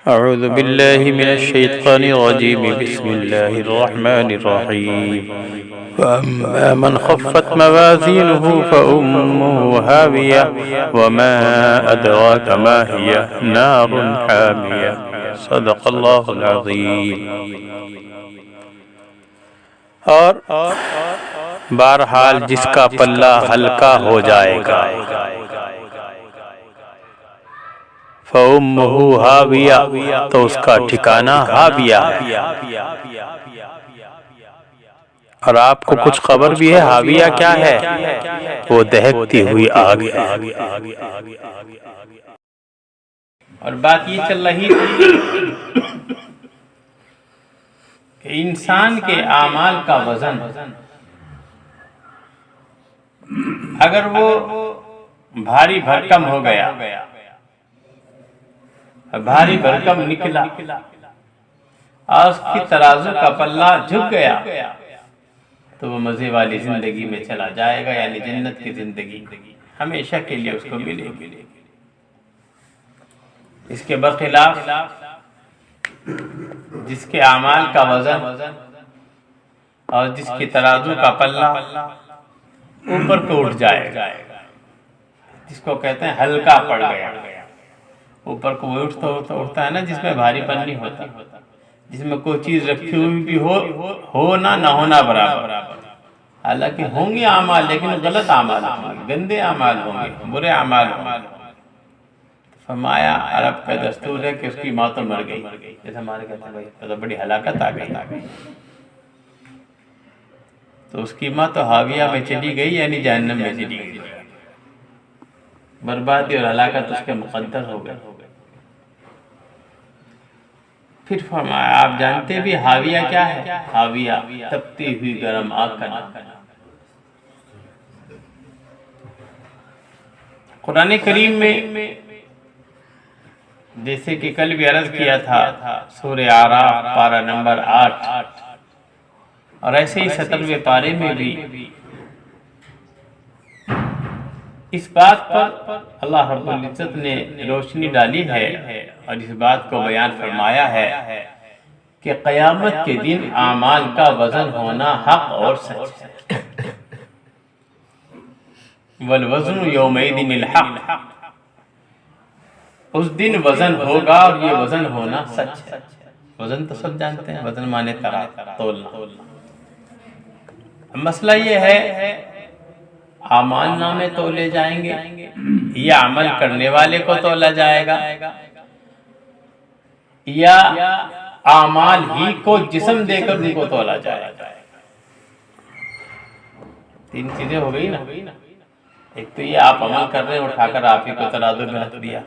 أعوذ بالله من الشيطان الرجيم بسم الله الرحمن الرحيم وأما من خفت موازينه فأمه هاوية وما أدراك ما هي نار حامية صدق الله العظيم. اور بہرحال جس کا پلہ ہلکا ہو جائے گا فَأُمُّهُ هَاوِيَةٌ تو اس کا ٹھکانہ ہاویہ ہے. اور آپ کو کچھ خبر بھی ہے ہاویہ کیا ہے؟ وہ دہکتی ہوئی آگ ہے. اور بات یہ چل رہی تھی کہ انسان کے اعمال کا وزن اگر وہ بھاری بھرکم ہو گیا، بھاری بھرکم نکلا اور اس کی ترازو کا پلہ جھک گیا تو وہ مزے والی زندگی میں چلا جائے گا، یعنی جنت کی زندگی ہمیشہ کے لیے اس کو ملے گی. اس کے برخلاف جس کے اعمال کا وزن اور جس کی ترازو کا پلہ اوپر کو اٹھ جائے گا، جس کو کہتے ہیں ہلکا پڑ گیا، اوپر کو وہ اٹھتا ہے نا جس میں بھاری پن نہیں ہوتا، جس میں کوئی چیز رکھی ہوئی بھی ہونا نہ ہونا برابر. حالانکہ ہوں گے اعمال لیکن غلط اعمال ہوں گے، گندے اعمال ہوں گے، برے اعمال ہوں گے. فرمایا عرب کا دستور ہے کہ اس کی ماں تو مر گئی، جیسے ہمارے کہتے ہیں بھائی تو بڑی ہلاکت آ گئی، تو اس کی ماں تو ہاویہ میں چلی گئی، یعنی جہنم میں چلی گئی. بربادی اور ہلاکت اس کے مقدر ہو گئے. پھر فرمایا آپ جانتے بھی ہاویہ کیا ہے؟ ہاویہ تپتی ہوئی گرم آگ کا نام. قرآن کریم میں جیسے کہ کل بھی عرض کیا تھا سورہ اعراف پارہ نمبر 8 اور ایسے ہی 17ویں پارے میں بھی اس بات پر اللہ رب العزت نے روشنی ڈالی ہے اور اس بات کو بیان فرمایا ہے کہ قیامت کے دن اعمال کا وزن ہونا حق اور سچ ہے. والوزن یومئذ الحق، اس دن وزن ہوگا اور یہ وزن ہونا سچ ہے. وزن تو سب جانتے ہیں، وزن مانے تولنا. مسئلہ یہ ہے اعمال نامے تولے جائیں گے یا عمل کرنے والے کو تولا جائے گا یا اعمال ہی کو جسم دے کر ان کو تولا جائے گا. تین چیزیں ہو گئی نا. ایک تو یہ آپ عمل کر رہے ہیں، اٹھا کر آپ ہی کو ترازو میں رکھ دیا.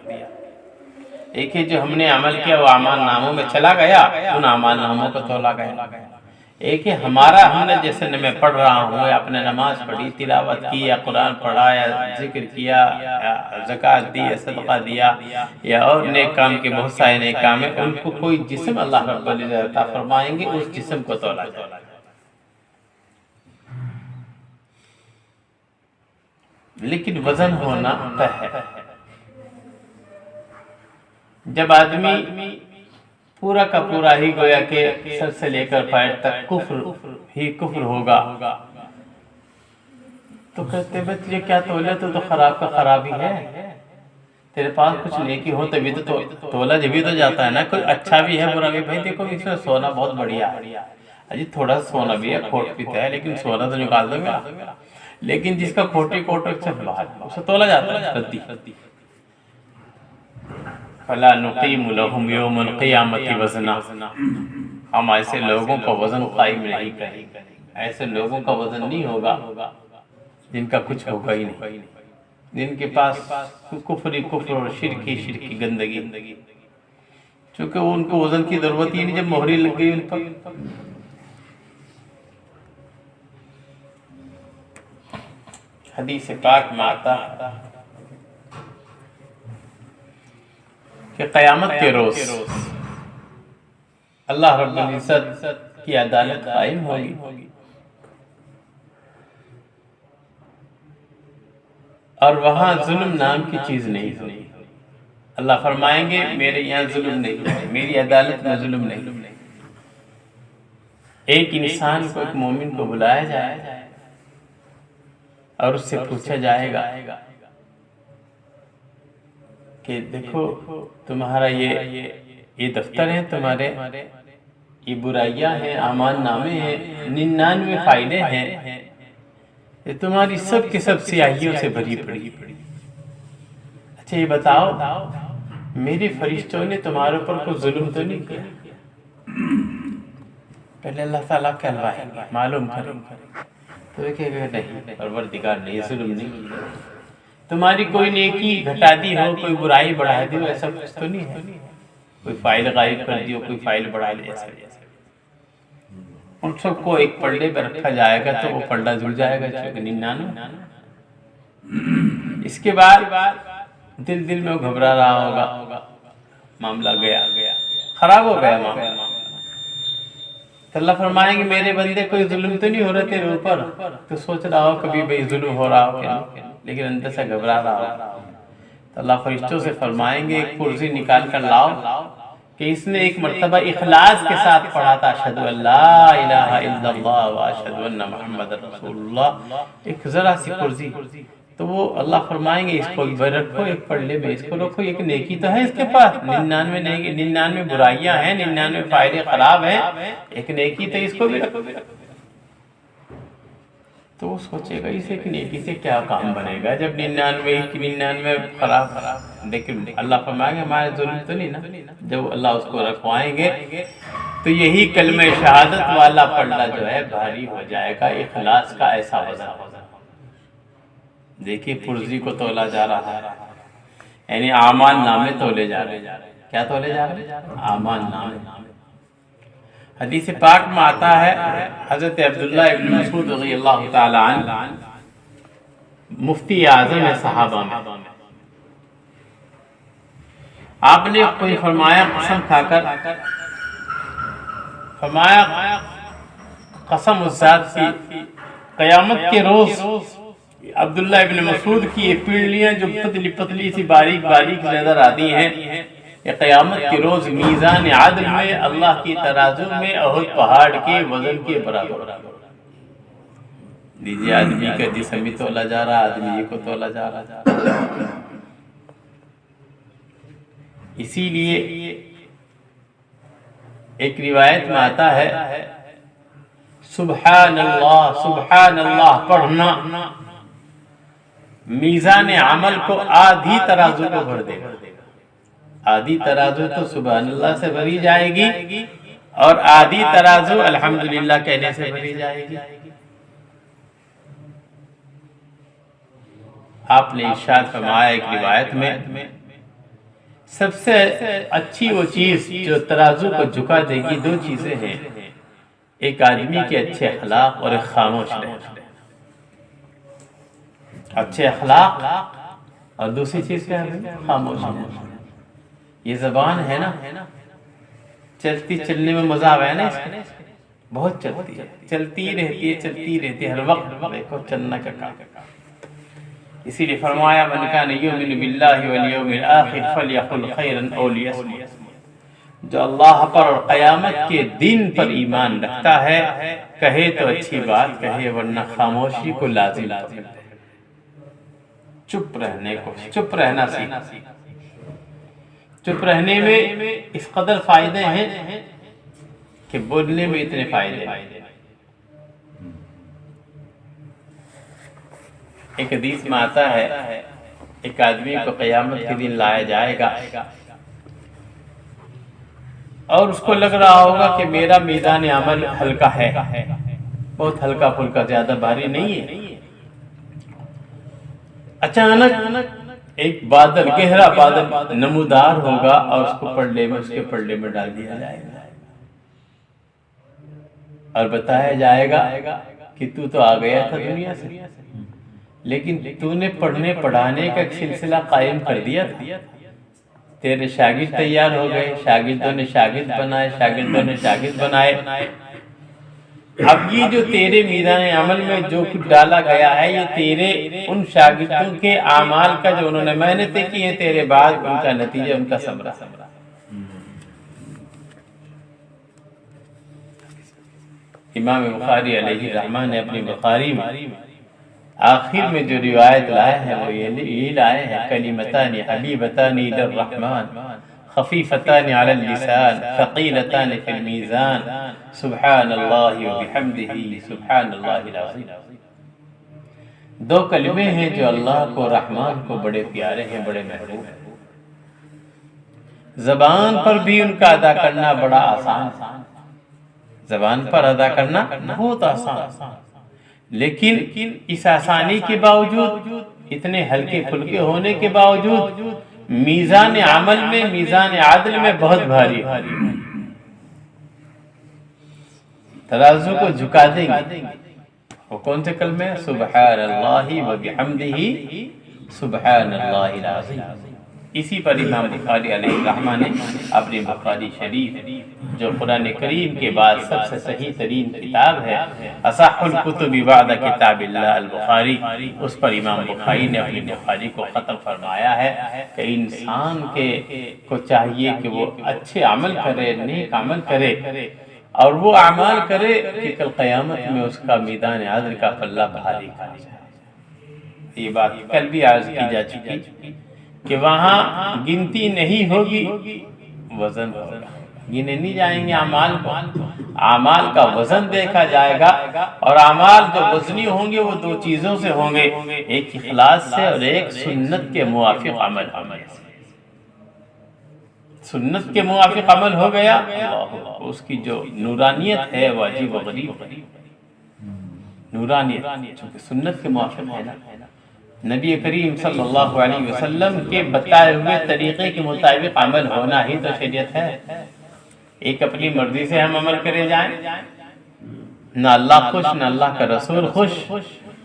ایک ہے جو ہم نے عمل کیا وہ اعمال ناموں میں چلا گیا، ان اعمال ناموں کو تولا گیا. ایک ہے ہمارا، ہم نے جیسے میں پڑھ رہا ہوں یا اپنے نماز پڑھی، تلاوت کی یا قرآن پڑھا یا ذکر کیا یا زکوٰۃ دی یا صدقہ دیا یا اور نیک کام کے بہت سارے نیک کام ہیں، ان کو کوئی جسم اللہ رب العزت عطا فرمائیں گے، اس جسم کو تولا جائے گا. لیکن وزن ہونا طے ہے. جب آدمی پورا کا پورا ہی گویا کہ سر سے لے کر پیر تک کفر ہی کفر ہوگا تو کہتے ہیں تجھے کیا تولا، تو خراب کا خراب ہی ہے. تیرے پاس کچھ نیکی ہو تبھی تو تولا جبھی تو جاتا ہے نا. کوئی اچھا بھی ہے برا بھی. بھائی دیکھو اس میں سونا بہت بڑھیا ہے، اجی تھوڑا سونا بھی ہے، کھوٹ پیتا ہے، لیکن سونا تو نکال دو گا. لیکن جس کا کھوٹی کوٹ سے باہر اسے تولا جاتا ہے ردی. فَلَا نُقِيمُ لَهُمْ يَوْمَ الْقِيَامَةِ وَزْنًا، ہم ایسے لوگوں کا وزن قائم نہیں کریں گے. ایسے لوگوں کا وزن نہیں ہوگا جن کا کچھ ہوگا ہی نہیں، جن کے پاس کفر اور شرکی گندگی. چونکہ ان کو وزن کی ضرورت ہی نہیں جب مہری لگ گئی ان پر. حدیث پاک میں آتا کہ قیامت کے روز اللہ رب العزت کی عدالت قائم ہوگی اور وہاں ظلم نام کی چیز نہیں ہوگی. اللہ فرمائیں گے میرے یہاں ظلم نہیں، میری عدالت میں ظلم نہیں۔ ایک انسان کو، ایک مومن کو بلایا جائے اور اس سے پوچھا جائے گا کہ دیکھو تمہارا یہ دفتر ہے، تمہارے یہ برائیاں ہیں، اعمال نامے ہیں، 99 فائلیں ہیں، یہ تمہاری سب کے سب سیاہیوں سے بھری پڑی۔ اچھا یہ بتاؤ میرے فرشتوں نے تمہارے اوپر کوئی ظلم تو نہیں کیا؟ پہلے اللہ تعالیٰ کہلوائیں گے، معلوم کریں، تو یہ کہے گا نہیں پروردگار نے یہ ظلم نہیں کیا، تمہاری کوئی نیکی گھٹا دی ہو، کوئی برائی بڑھا دی ہو، ایسا کچھ تو نہیں ہے، کوئی فائل غائب کر دی ہو، کوئی فائل بڑھا لی، ایسا۔ ان سب کو ایک پلڑے پہ رکھا جائے گا تو وہ پلڑا جڑ جائے گا 99۔ اس کے بعد دل میں وہ گھبرا رہا ہوگا، معاملہ گیا، خراب ہو گیا معاملہ۔ تو اللہ فرمائیں گے میرے بندے کوئی ظلم تو نہیں ہو رہا تیرے اوپر؟ تو سوچ رہا ہو کبھی بھئی ظلم ہو رہا ہو، لیکن اندر سے گھبرا رہا ہو۔ تو اللہ فرشتوں سے فرمائیں گے ایک پرزی نکال کر لاؤ کہ اس نے ایک مرتبہ اخلاص کے ساتھ پڑھا تھا اشہد ان لا الہ الا اللہ و اشہد ان محمد رسول اللہ، ایک ذرا سی پرزی۔ تو وہ اللہ فرمائیں گے اس کو رکھو ایک پلڑے میں، اس کو رکھو، ایک نیکی تو ہے اس کے پاس، 99 برائیاں ہیں، 99 فائدے خراب ہیں، ایک نیکی تو اس کو بھی رکھو۔ تو وہ سوچے گا اس ایک نیکی سے کیا کام بنے گا جب 99 خراب۔ لیکن اللہ فرمائیں گے ہمارے ظلم تو نہیں نا۔ جب اللہ اس کو رکھوائیں گے تو یہی کلمہ شہادت والا پلڑا جو ہے بھاری ہو جائے گا، اخلاص کا ایسا وزن۔ دیکھیے پرزی کو تولا جا رہا ہے، یعنی اعمال نامے تولے جا رہے ہیں۔ کیا تولے جا رہے ہیں؟ اعمال نامے۔ حدیث پاک میں آتا ہے حضرت عبداللہ ابن مسعود رضی اللہ تعالی عنہ مفتی اعظم ہے صحابہ میں، آپ نے کوئی فرمایا قسم کھا کر، فرمایا قسم اس ذات کی قیامت کے روز عبداللہ ابن مسعود کی یہ پنڈلیاں جو پتلی پتلی سی باریک باریک نظر آتی ہیں، یہ قیامت کے روز میزان عدل میں اللہ کی ترازو میں احد پہاڑ کے وزن کے برابر۔ دیجئے آدمی کا جسم بھی تولا جا رہا، آدمی کو تولا جا رہا۔ اسی لیے ایک روایت میں آتا ہے سبحان اللہ پڑھنا میزان عمل کو آدھی ترازو کو بھر دے گا۔ آدھی ترازو تو سبحان اللہ سے بھری جائے گی اور آدھی ترازو الحمدللہ کہنے سے بھری جائے گی۔ آپ نے ارشاد فرمایا ایک روایت میں سب سے اچھی وہ چیز جو ترازو کو جھکا دے گی، دو چیزیں ہیں، ایک آدمی کے اچھے اخلاق اور ایک خاموش رہنا۔ اچھے اخلاق اور دوسری چیز کیا ہے؟ خاموش رہنا۔ یہ زبان ہے نا، چلتی چلنے میں مزہ آیا نا، بہت چلتی ہے، چلتی رہتی ہے ہر وقت، دیکھو چلنا کا کام۔ اسی لیے فرمایا من کان یؤمن باللہ والیوم الآخر فلیقل خیرا او لیصمت، جو اللہ پر اور قیامت کے دن پر ایمان رکھتا ہے کہے تو اچھی بات کہے، ورنہ خاموشی کو لازم پکڑے، چپ رہنے کو، چپ رہنا سیکھ۔ چپ رہنے میں اس قدر فائدے ہیں کہ بولنے میں اتنے فائدے ہیں۔ ایک حدیث میں آتا ہے ایک آدمی کو قیامت کے دن لایا جائے گا اور اس کو لگ رہا ہوگا کہ میرا میزان عمل ہلکا ہے، بہت ہلکا پھلکا، زیادہ بھاری نہیں ہے۔ اچانک ایک بادل، گہرا بادل نمودار ہوگا اور اس کو اس کے پلڑے میں ڈال دیا جائے گا اور بتایا جائے گا کہ تو آ گیا تھا دنیا سے، لیکن تو نے پڑھنے پڑھانے کا ایک سلسلہ قائم کر دیا تھا، تیرے شاگرد تیار ہو گئے، شاگردوں نے شاگرد بنائے، شاگردوں نے شاگرد بنائے، اب یہ جو تیرے میدان عمل میں جو کچھ ڈالا گیا ہے یہ تیرے ان شاگردوں کے اعمال کا جو انہوں نے محنتیں کی ہیں تیرے بعد ان کا نتیجہ ان کا ثمرہ۔ امام بخاری علیہ الرحمہ نے اپنی بخاری میں آخر میں جو روایت لائے ہیں وہ یہ لائے ہیں کلمتان حبیبتان الی الرحمن خفیفتان علی اللسان ثقیلتان فی المیزان سبحان اللہ وبحمدہ سبحان اللہ العظیم۔ دو کلمے ہیں جو اللہ کو رحمان کو بڑے پیارے ہیں، بڑے محبوب ہیں، زبان پر بھی ان کا ادا کرنا بڑا آسان ہے، زبان پر ادا کرنا بہت آسان، لیکن اس آسانی کے باوجود اتنے ہلکے پھلکے ہونے کے باوجود میزان عمل میں میزان عدل میں بہت بھاری ہے، ترازو کو جھکا دیں گے۔ وہ کون سے کلمے ہیں؟ سبحان اللہ وبحمدہ سبحان اللہ العظیم۔ اسی پر امام بخاری علیہ الرحمہ نے اپنی بخاری شریف جو قرآن کریم کے بعد سب سے صحیح ترین کتاب ہے، اصح الکتب بعد کتاب اللہ البخاری، اس پر امام بخاری نے اپنی بخاری کو ختم فرمایا ہے کہ انسان کو چاہیے کہ وہ اچھے عمل کرے، نیک عمل کرے، اور وہ اعمال کرے کہ کل قیامت میں اس کا میدان عدل کا پلہ بھاری کھا جائے۔ یہ بات کل بھی عرض کی جا چکی کہ وہاں گنتی نہیں ہوگی، وزن ہوگا، گنے نہیں جائیں گے اعمال کو، اعمال کا وزن دیکھا جائے گا، اور اعمال جو وزنی ہوں گے وہ دو چیزوں سے ہوں گے، ایک اخلاص سے اور ایک سنت کے موافق عمل سے۔ سنت کے موافق عمل ہو گیا، اس کی جو نورانیت ہے وہ عجیب و غریب نورانیت، چونکہ سنت کے موافق ہے نا، نبی کریم صلی اللہ علیہ وسلم کے بتائے ہوئے طریقے کے مطابق عمل ہونا ہی تو شریعت ہے۔ ایک اپنی مرضی سے ہم عمل کرے جائیں، نہ اللہ خوش نہ اللہ کا رسول خوش،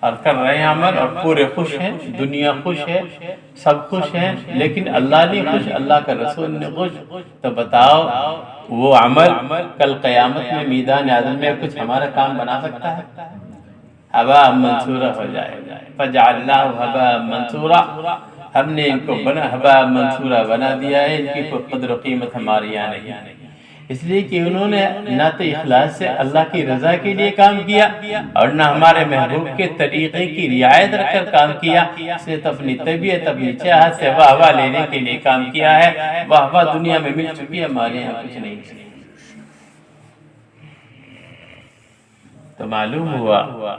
اور کر رہے ہیں عمل اور پورے خوش ہیں، دنیا خوش ہے، سب خوش ہیں، لیکن اللہ نہیں خوش، اللہ کا رسول نہیں خوش، تو بتاؤ وہ عمل کل قیامت میں میدان عدل میں کچھ ہمارا کام بنا سکتا ہے؟ حباء منصورہ ہو جائے گا۔ فجعلناہ حباء منصورہ، ہم نے ان کو حباء منصورہ بنا دیا ہے، ان کی کوئی قدر و قیمت ہمارے یہاں نہیں، اس لیے کہ انہوں نے نہ تو اخلاص سے اللہ کی رضا کے لیے کام کیا اور نہ ہمارے محبوب کے طریقے کی رعایت رکھ کر کام کیا، اس نے تو اپنی طبیعت اپنی چاہت سے واہ واہ لینے کے لیے کام کیا ہے۔ واہ واہ دنیا میں مل چکی ہے، ہمارے یہاں کچھ نہیں۔ تو معلوم ہوا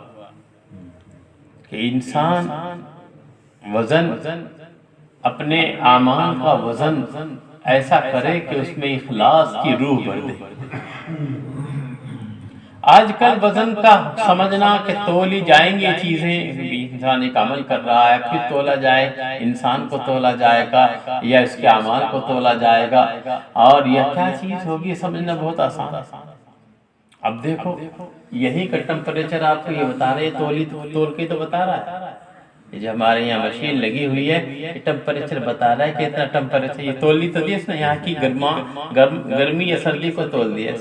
کہ انسان وزن اپنے اعمال کا وزن ایسا کرے کہ اس میں اخلاص کی روح بھر دے۔ آج کل وزن کا سمجھنا کہ تولی جائیں گی چیزیں، انسان ایک عمل کر رہا ہے پھر تولا جائے، انسان کو تولا جائے گا یا اس کے اعمال کو تولا جائے گا، اور یہ کیا چیز ہوگی سمجھنا بہت آسان۔ اب دیکھو یہی کا ٹمپریچر آپ کو یہ بتا رہے، تولی تول کے تو بتا رہا ہے، یہ جو ہمارے یہاں مشین لگی ہوئی ہے یہ ٹمپریچر بتا رہا ہے کہ اتنا ٹمپریچر، یہ تولی تو دیس نا یہاں کی گرمی یا سردی کو تول دیا۔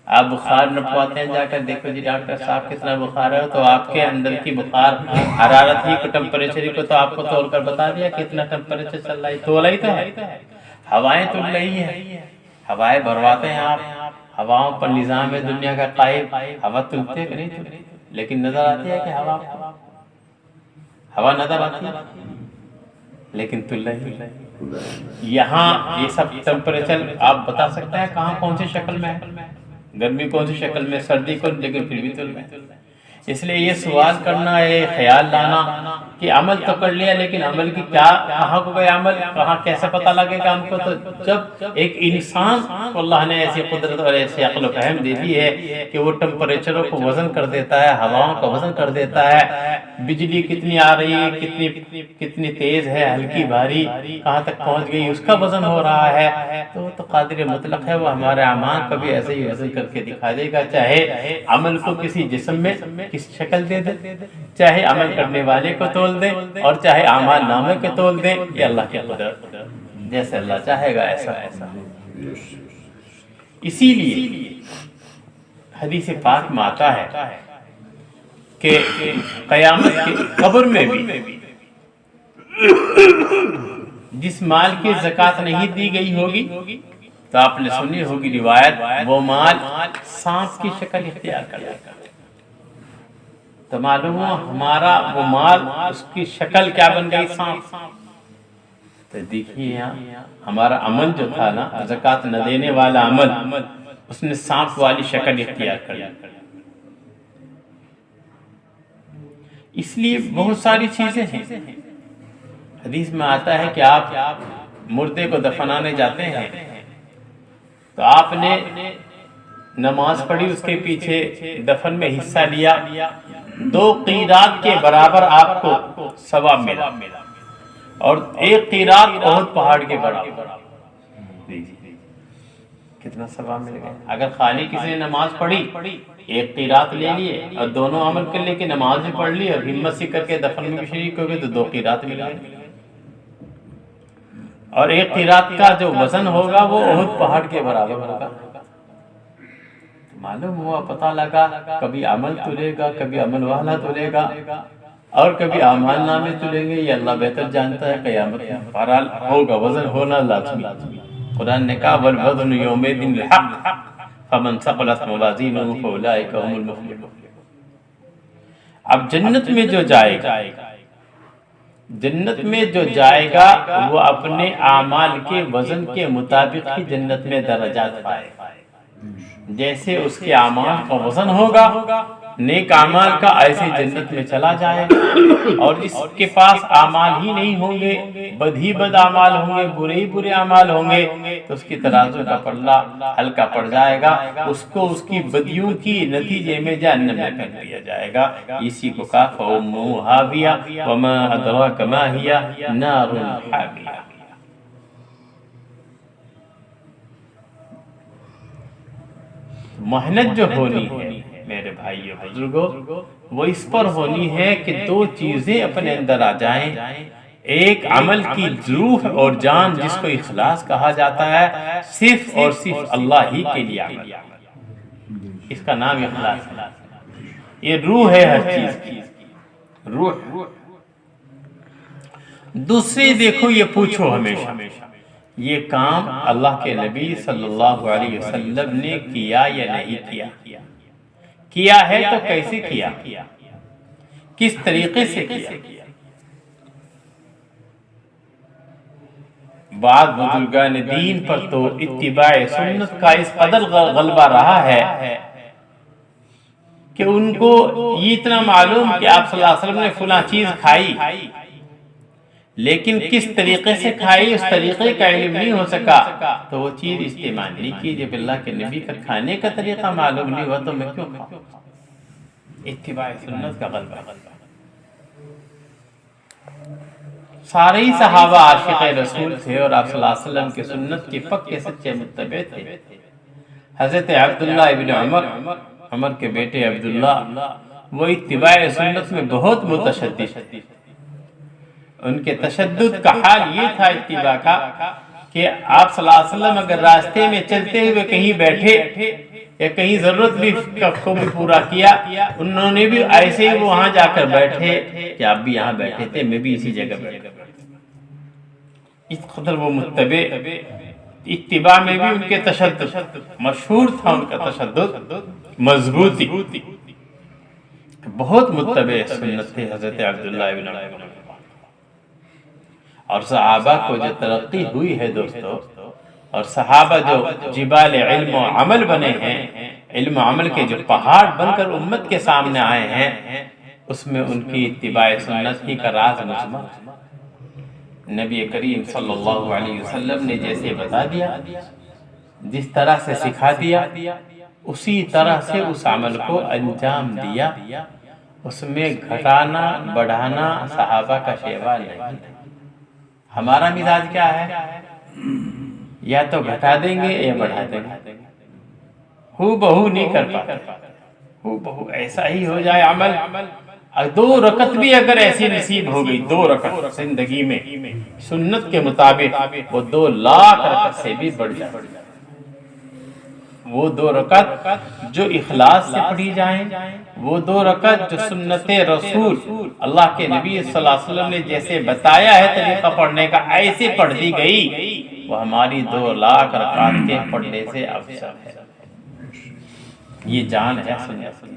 آپ بخار نپواتے ہیں جا کر دیکھو جی ڈاکٹر صاحب کتنا بخار ہے، تو آپ کے اندر کی بخار حرارت ہی کو ٹمپریچر ہی کو تو آپ کو تول کر بتا دیا کتنا ٹمپریچر چل رہا ہے، تولا ہی تو ہے۔ ہوائیں تل رہی ہیں، ہوائیں بھرواتے ہیں آپ، ہواؤں پر نظام ہے دنیا کا قائم، ہوا تلتے کہ نہیں تلتے، لیکن نظر آتی ہے کہ ہوا نظر آتی ہے لیکن تل رہی ہے۔ یہاں یہ سب ٹمپریچر آپ بتا سکتے ہیں کہاں کون سی شکل میں ہے، گرمی کون سی شکل میں، سردی کو، لیکن پھر بھی تل رہے ہیں۔ اس لیے یہ سوال کرنا ہے، خیال لانا کہ عمل تو کر لیا لیکن عمل کی کیا، کہاں کو گیا عمل، کہاں کیسے پتہ لگے گا ہم کو؟ تو جب ایک انسان کو اللہ نے ایسی قدرت اور ایسی عقل و فہم دے دی ہے کہ وہ ٹمپریچروں کو وزن کر دیتا ہے، ہواؤں کا وزن کر دیتا ہے، بجلی کتنی آ رہی ہے، کتنی تیز ہے، ہلکی بھاری کہاں تک پہنچ گئی، اس کا وزن ہو رہا ہے، تو قادر مطلق ہے، وہ ہمارے اعمال کو بھی ایسے ہی وزن کر کے دکھا دے گا، چاہے عمل کو کسی جسم میں کس شکل دے دے، چاہے عمل کرنے والے کو تول دے اور چاہے اعمال نامے کو تول دے، یہ اللہ کی قدرت، جیسے اللہ چاہے گا ایسا ایسا۔ اسی لیے حدیث پاک میں آتا ہے کہ قیامت کی قبر میں بھی جس مال کی زکوٰۃ نہیں دی گئی ہوگی، تو آپ نے سنی ہوگی روایت، وہ مال سانپ کی شکل اختیار کر لے گا۔ تو معلوم ہوا ہمارا وہ مال اس کی شکل کیا بن گئی؟ سانپ۔ تو دیکھیے یہاں ہمارا عمل جو تھا نا، زکوٰۃ نہ دینے والا عمل، اس نے سانپ والی شکل اختیار کر لی۔ اس لیے بہت ساری چیزیں ہیں۔ حدیث میں آتا ہے کہ آپ مردے کو دفنانے جاتے ہیں تو آپ نے نماز پڑھی، اس کے پیچھے دفن میں حصہ لیا، 2 قیرات کے برابر آپ کو ثواب ملا، اور 1 قیرات احد پہاڑ کے برابر۔ کتنا ثواب مل گیا؟ اگر خالی کسی نے نماز پڑھی، 1 قیرات لے لیے اور دونوں عمل کر لے کہ نماز بھی پڑھ لی اور ہمت سے کر کے دفن میں بھی شریک ہو گئے، تو 2 قیرات مل گئے۔ اور 1 قیرات کا جو وزن ہوگا وہ احد پہاڑ کے برابر ہوگا۔ معلوم ہوا، پتہ لگا، کبھی عمل تلے گا، کبھی عمل والا تلے گا، اور کبھی اعمال نامے تلیں گے، یہ اللہ بہتر جانتا ہے۔ قیامت بہرحال ہوگا، وزن ہونا لازمی۔ قرآن نے کہا والوزن یومئذ الحق فمن ثقلت موازینہ فاولئک هم المفلحون۔ اب جنت میں جو جائے گا، جنت میں جو جائے گا وہ اپنے اعمال کے وزن کے مطابق ہی جنت میں درجات پائے گا۔ جیسے اس کے اعمال کا وزن ہوگا نیک اعمال کا، ایسے جنت میں چلا جائے گا۔ اور جس کے پاس اعمال ہی نہیں ہوں گے، بد ہی بد اعمال ہوں گے، برے ہی برے اعمال ہوں گے، تو اس کی ترازو کا پلہ ہلکا پڑ جائے گا، اس کو اس کی بدیوں کی نتیجے میں جہنم میں پھینک دیا جائے گا۔ اسی کو کہا فَأُمُّهُ هَاوِيَةٌ وَمَا أَدْرَاكَ مَا هِيَ نَارٌ حَامِيَةٌ۔ محنت جو ہونی ہے میرے بھائیو بزرگوں، وہ اس پر ہونی ہے کہ 2 چیزیں اپنے اندر آ جائیں۔ ایک عمل کی روح اور جان، جس کو اخلاص کہا جاتا ہے، صرف اور صرف اللہ ہی کے لیے عمل، اس کا نام اخلاص ہے۔ یہ روح ہے ہر چیز کی، روح۔ دوسری دیکھو، یہ پوچھو ہمیشہ، یہ کام اللہ کے نبی صلی اللہ علیہ وسلم نے کیا یا نہیں کیا؟ کیا ہے تو کیسے کیا؟ کس طریقے سے کیا؟ بعض بزرگان دین پر تو اتباع سنت کا اس قدر غلبہ رہا ہے کہ ان کو یہ اتنا معلوم کہ آپ صلی اللہ علیہ وسلم نے فلاں چیز کھائی، لیکن کس طریقے سے کھائی اس طریقے کا علم نہیں ہو سکا، تو وہ چیز استعمال نہیں کی۔ جب اللہ کے نبی کا کھانے کا طریقہ معلوم نہیں ہوا تو میں کیوں کھاؤں؟ اتباع سنت کا غلبہ۔ سارے ہی صحابہ عاشق رسول تھے اور آپ صلی اللہ علیہ وسلم کی سنت کے پکے سچے متبع تھے۔ حضرت عبداللہ ابن عمر کے بیٹے عبداللہ، وہ اتباع سنت میں بہت متشدد تھے۔ ان کے تشدد کا حال یہ تھا اتباع کا کہ آپ صلی اللہ علیہ وسلم اگر راستے میں چلتے ہوئے کہیں بیٹھے یا کہیں ضرورت بھی کو بھی پورا کیا، انہوں نے بھی ایسے ہی وہاں جا کر بیٹھے کہ آپ بھی یہاں بیٹھے تھے، میں بھی اسی جگہ بیٹھا۔ اس قدر وہ متبع، اتباع میں بھی ان کے تشدد مشہور تھا، ان کا تشدد مضبوطی، بہت متبع سنت تھے حضرت عبداللہ ابن عمر۔ اور صحابہ کو جو ترقی ہوئی ہے دوستو، اور صحابہ جو جبال علم و عمل بنے ہیں، علم و عمل کے جو پہاڑ بن کر امت کے سامنے آئے ہیں، اس میں ان کی اتباع سنت ہی کا راز مجمع۔ نبی کریم صلی اللہ علیہ وسلم نے جیسے بتا دیا، جس طرح سے سکھا دیا، اسی طرح سے اس عمل کو انجام دیا۔ اس میں گھٹانا بڑھانا صحابہ کا شیوا نہیں۔ ہمارا مزاج کیا ہے؟ یا تو گھٹا دیں گے یا بڑھا دیں گے، ہو بہو نہیں کر پاتے۔ ہو بہو ایسا ہی ہو جائے عمل، 2 رکعت بھی اگر ایسی نصیب ہو گئی، 2 رکعت زندگی میں سنت کے مطابق، وہ 2 لاکھ رکعت سے بھی بڑھ جائے۔ وہ 2 رکعت جو اخلاص سے پڑھی جائیں، وہ 2 رکعت جو سنت رسول اللہ کے نبی صلی اللہ علیہ وسلم نے جیسے بتایا ہے طریقہ پڑھنے کا ایسے پڑھ دی گئی، وہ ہماری 2 لاکھ رکعت کے پڑھنے سے افضل ہے۔ یہ جان ہے سنت،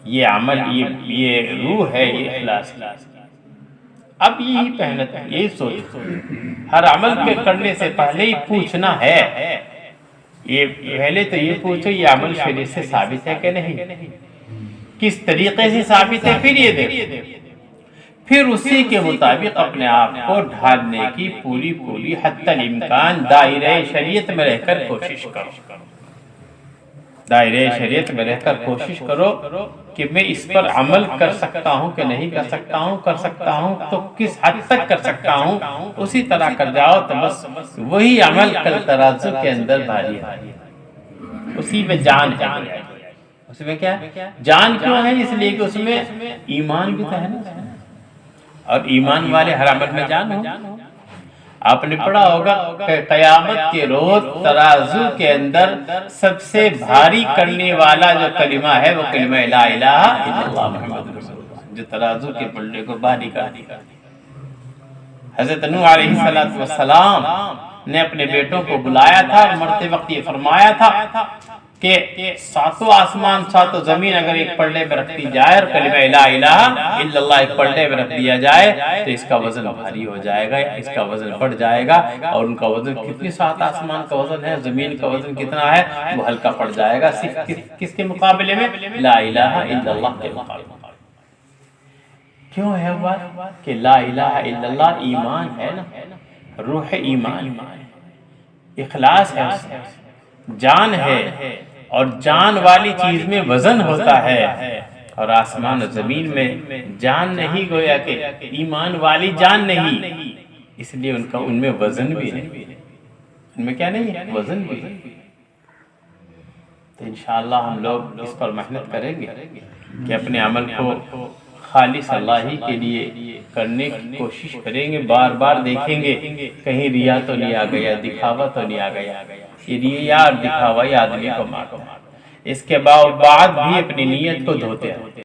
یہ عمل، یہ روح ہے، یہ اخلاص۔ اب یہی محنت، یہی سوچ، ہر عمل کے کرنے سے پہلے ہی پوچھنا ہے، یہ پہلے تو یہ پوچھو یہ عمل شریعت سے ثابت ہے کہ نہیں، کس طریقے سے ثابت ہے، پھر یہ دیکھو، پھر اسی کے مطابق اپنے آپ کو ڈھالنے کی پوری حتی الامکان دائرہ شریعت میں رہ کر کوشش کرو، دائرہ شریعت میں رہ کر کوشش کرو کہ میں اس پر عمل کر سکتا ہوں کہ نہیں کر سکتا ہوں، کر سکتا ہوں تو کس حد تک کر سکتا ہوں، اسی طرح کر جاؤ تو بس وہی عمل کل ترازو کے اندر بھاری ہے، اسی میں جان ہے۔ اس میں کیا جان کیوں ہے؟ اس لیے کہ اس میں ایمان بھی تو ہے نا، اور ایمان والے ہر عمل میں جان ہو۔ آپ نے پڑھا ہوگا کہ قیامت کے روز ترازو کے اندر سب سے بھاری کرنے والا جو کلمہ ہے وہ کلمہ لا الہ الا اللہ محمد رسول اللہ، جو ترازو کے پلڑے کو بھاری کر دیا۔ حضرت نوح علیہ السلام نے اپنے بیٹوں کو بلایا تھا اور مرتے وقت یہ فرمایا تھا کہ 7 آسمان 7 زمین اگر ایک پلڑے میں رکھ دی جائے اور کلمہ لا الہ الا اللہ ایک پلڑے میں رکھ دیا جائے تو اس کا وزن بھاری ہو جائے گا، اس کا وزن بڑھ جائے گا، اور ان کا وزن کتنی 7 آسمان کا وزن ہے، زمین کا وزن کتنا ہے، وہ ہلکا پڑ جائے گا صرف کس کے مقابلے میں؟ لا الہ الا اللہ کے مقابلے۔ کیوں ہے بات کہ لا الہ الا اللہ ایمان ہے نا، روح ایمان، اخلاص ہے، جان ہے، اور جان والی چیز میں وزن ہوتا ہے، اور آسمان و زمین میں جان نہیں، گویا کہ ایمان والی جان نہیں، اس لیے ان میں وزن بھی نہیں، ان میں کیا نہیں ہے؟ وزن بھی نہیں۔ تو انشاءاللہ ہم لوگ اس پر محنت کریں گے کہ اپنے عمل کو خالص اللہ ہی کے لیے کرنے کی کوشش کریں گے، بار بار دیکھیں گے کہیں ریا تو نہیں آ گیا، دکھاوا تو نہیں آ گیا، یہ ریا اور دکھاوا آدمی کو مارتا ہے۔ اس کے بعد بھی اپنی نیت کو دھوتے ہیں۔